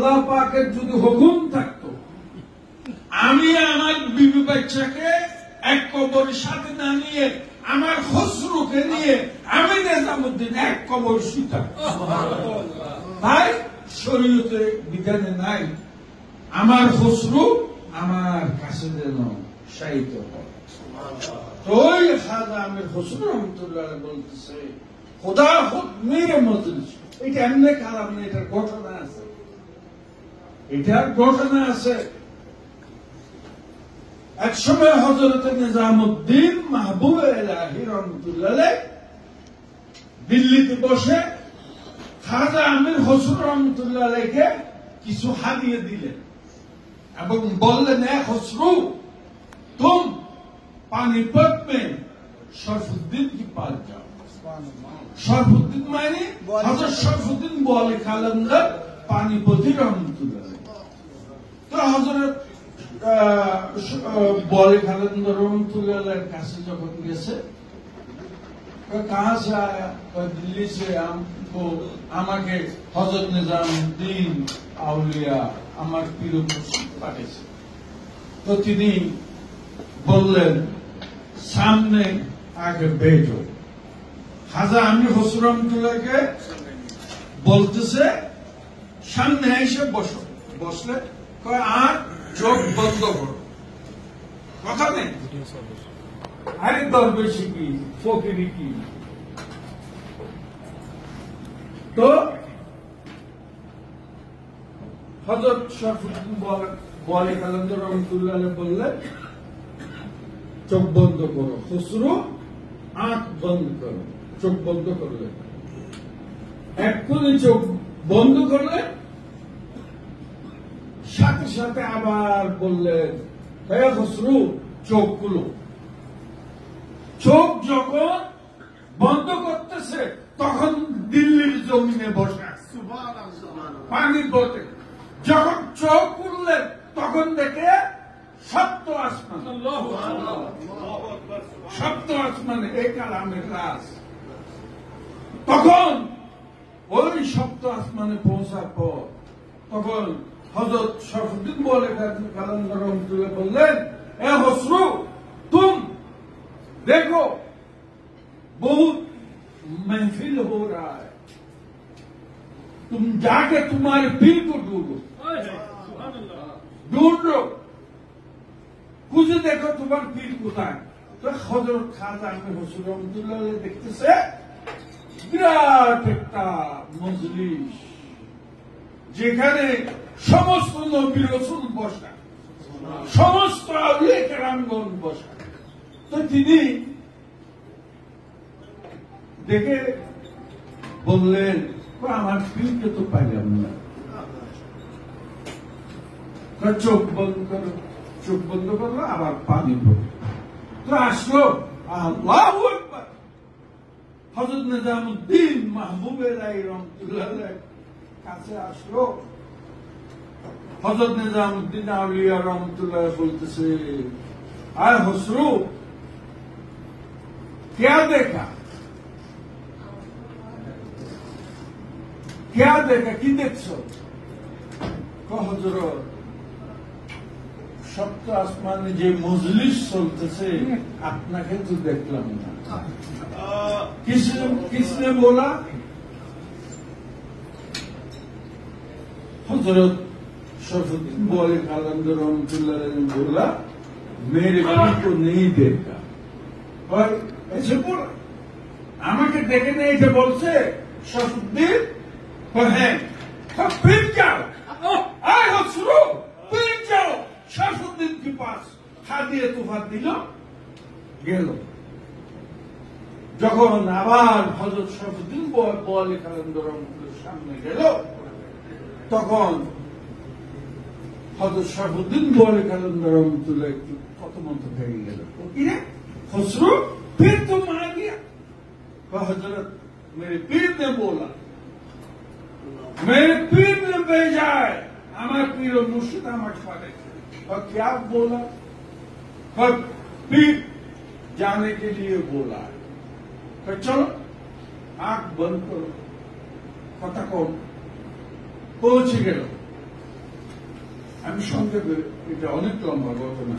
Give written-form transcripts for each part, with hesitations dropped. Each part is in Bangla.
আল্লাহ পাকের যদি হুকুম থাকতো, আমি আমার বিবি বাচ্চাকে এক কবরের সাথে না নিয়ে আমার খসরুকে নিয়ে আমি নিজামুদ্দিন এক কবর শুতাম। তাই শরীয়তে বিধানে নাই আমার খসরু আমার কাছে যেন শায়িত হয়। তো ওই খাজা আমির খসরু রহমতুল্লাহ বলতেছে, খোদা খুদ মেরে মজলিস। এটা এমনি খারাপ না, এটার ঘটনা আছে, এটার ঘটনা আছে। এক সময় হযরত নিজামুদ্দিন মাহবুব ইলাহি রহমতুল্লাহ দিল্লিতে বসে খাজা আমির খসরু রহমতুল্লাহকে কিছু হাদিয়ে দিলেন এবং বললেন, এ খসরু, तुम पानीपत में शरफुद्दीन की पास जाओ। शरफुद्दीन माने हजरत शरफुद्दीन बोले खालंदर पानीपति रहमतुल्लाह। तो हजरत बोले खालंदर रहमतुल्लाह कासे जब गेছে, कहां से आया? दिल्ली से। हमको আমাকে হযরত নিজামউদ্দিন আউলিয়া আমার পীর মুর্শিদ পাঠিয়েছে। তো তিনি বললেন, সামনে আগে বেজো। খাজা আমির খসরু রহমতুল্লাহকে বলতেছে, সামনে এসে বসো। বসলে আর চোখ বন্ধ করো, কথা নেই। আরে দরবেশি কি ফকিরি কি? তো হযরত শরফুদ্দীন বলে কালান্দর রহমতুল্লাহ বললেন, চোখ বন্ধ করো। খসরু আঁখ বন্ধ করো, চোখ বন্ধ করলেন। এক্ষুনি চোখ বন্ধ করলেন, সাথে সাথে আবার বললেন, হে খসরু চোখ খুলো। চোখ যখন বন্ধ করতেছে তখন দিল্লির জমিনে বসে পানিপথে। যখন চোখ খুললেন তখন দেখে সপ্ত আসমান, সপ্ত আসমানে এই কালামের রাজ। তখন ওই সপ্ত আসমানে পৌঁছার পর তখন হযরত শরফুদ্দীন बोले কালান্দর রহমতুল্লাহ বললেন, এ খসরু, तुम देखो बहुत महफिल हो रहा है, तुम जाके तुम्हारे पीर को ढूंढो, ढूंढ लो, খুঁজে দেখো তোমার পীর কোথায়। তো হযরত খাজা আমির খসরু রহমতুল্লাহ দেখতেছে বিরাট একটা মজলিস, যেখানে সমস্ত নবী রাসূল বসা, সমস্ত আউলিয়া কেরামগণ বসা। তো তিনি দেখে বললেন, আমার পীরকে তো পাইলাম না। চোখ বন্ধ করো, চোখ বন্ধ করলো, আবার পানি পড়ে। তো আসলো আল্লাহু আকবার, হযরত নিজামউদ্দিন মাহবুব ইলাহি রহমতুল্লাহ কাছে আসলো। হযরত নিজামউদ্দিন আউলিয়া রহমতুল্লাহ বলতেছে, আয় খসরু, क्या देखा? क्या देखा? কি দেখছো? হযরত সপ্ত আসমানে যে মজলিস চলতেছে আপনাকে তো দেখলাম না। किसने बोला? हजरत शरफुद्दीन बोले कालंदर रहमतुल्लाह ने बोला, मेरे पीर को नहीं देखा। और ऐसे बोला, আমাকে দেখে নেই এটা বলছে শরফুদ্দীন। হ্যাঁ, फिर जाओ, आए खसरु, फिर जाओ शरफुद्दीन के पास। হাদিয়ে তোফা দিল, গেল। যখন আবার হযরত শরফুদ্দীন বলে কালন্দর রহমতুল্লাহর সামনে গেল, তখন হযরত শরফুদ্দীন বলে কালন্দর রহমতুল্লাহ একটু কতমত ভেঙে গেল। কিরে খসরু, फिर तुम आ गया? हजरत मेरे पीर ने बोला, मेरे पीर ने भेजा है, हमारे पीर और मुर्शिद हमारे पास। और क्या बोला? और पीर जाने के लिए बोला है। तो चलो आंख बंद करो, कथा कौन पहुंच गए। আমি সংক্ষেপে, এটা অনেক লম্বা ঘটনা।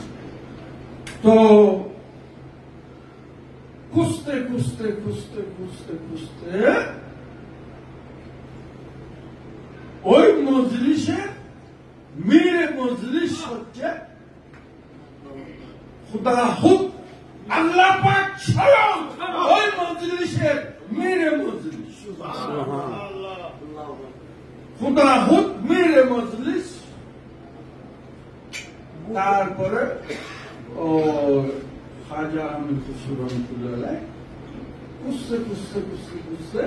তো খুঁজতে খুঁজতে খুঁজতে খুঁজতে খুঁজতে ওই মজলিসের মীরে মজলিস হচ্ছে খুদা হুক আল্লাহ পাক স্বয়ং ওই মজলিসের মীরে মজলিস, খুদা হুক মীরে মজলিস। তারপরে ও খাজা আমির খুসরো রহমতুল্লাহ খুঁজতে খুঁজতে খুঁজতে খুঁজতে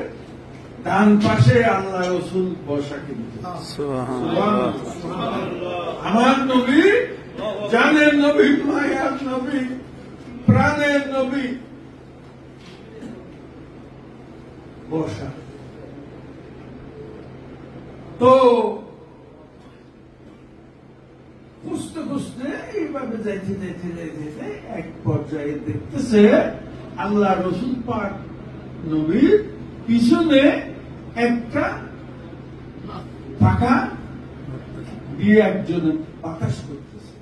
ডান পাশে আল্লাহ রসুল বসা, কিন্তু আমার নবী, জানের নবী, মায়ার নবী, প্রাণের নবী বসা। তো খুঁজতে খুঁজতে এইভাবে যাইতে যাইতে যাইতে যাইতে এক পর্যায়ে দেখতেছে আল্লাহ রসুল পাক নবীর পিছনে একটা পাখা দিয়ে একজনে বাতাস করতেছে,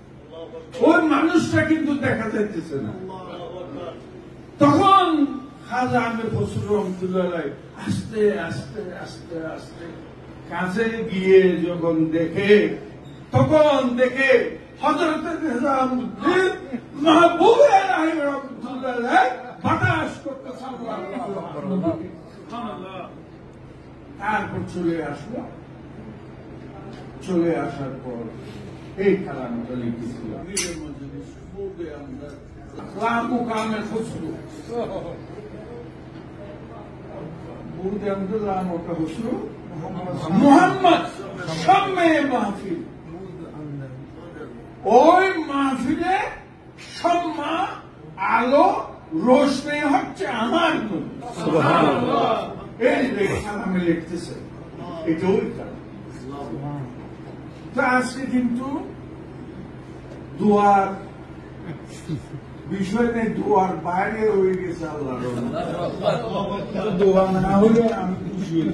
ওই মানুষটা কিন্তু দেখা যাইতেছে না। তখন খাজা আমির খুসরো রহমতুল্লাহ আস্তে আস্তে আস্তে আস্তে কাছে গিয়ে যখন দেখে, তখন দেখে হযরত নিজামউদ্দিন মাহবুবে আলম রহমতুল্লাহ বাতাস করতেছে। তারপর চলে আসলো, চলে আসার পর এই কালামটা লিখেছিল মুহাম্মদ শাম্মে মাহফিল। ওই মাহফিলে সম্মা আলো রোশনি হচ্ছে আমার নবী। এই কালামে লিখতেছে, এটা ওই কালাম। তো আজকে কিন্তু দোয়ার বিষয় নেই, দোয়ার বাইরে হয়ে গেছে। আল্লাহ দোয়া না হলে আমি খুশি।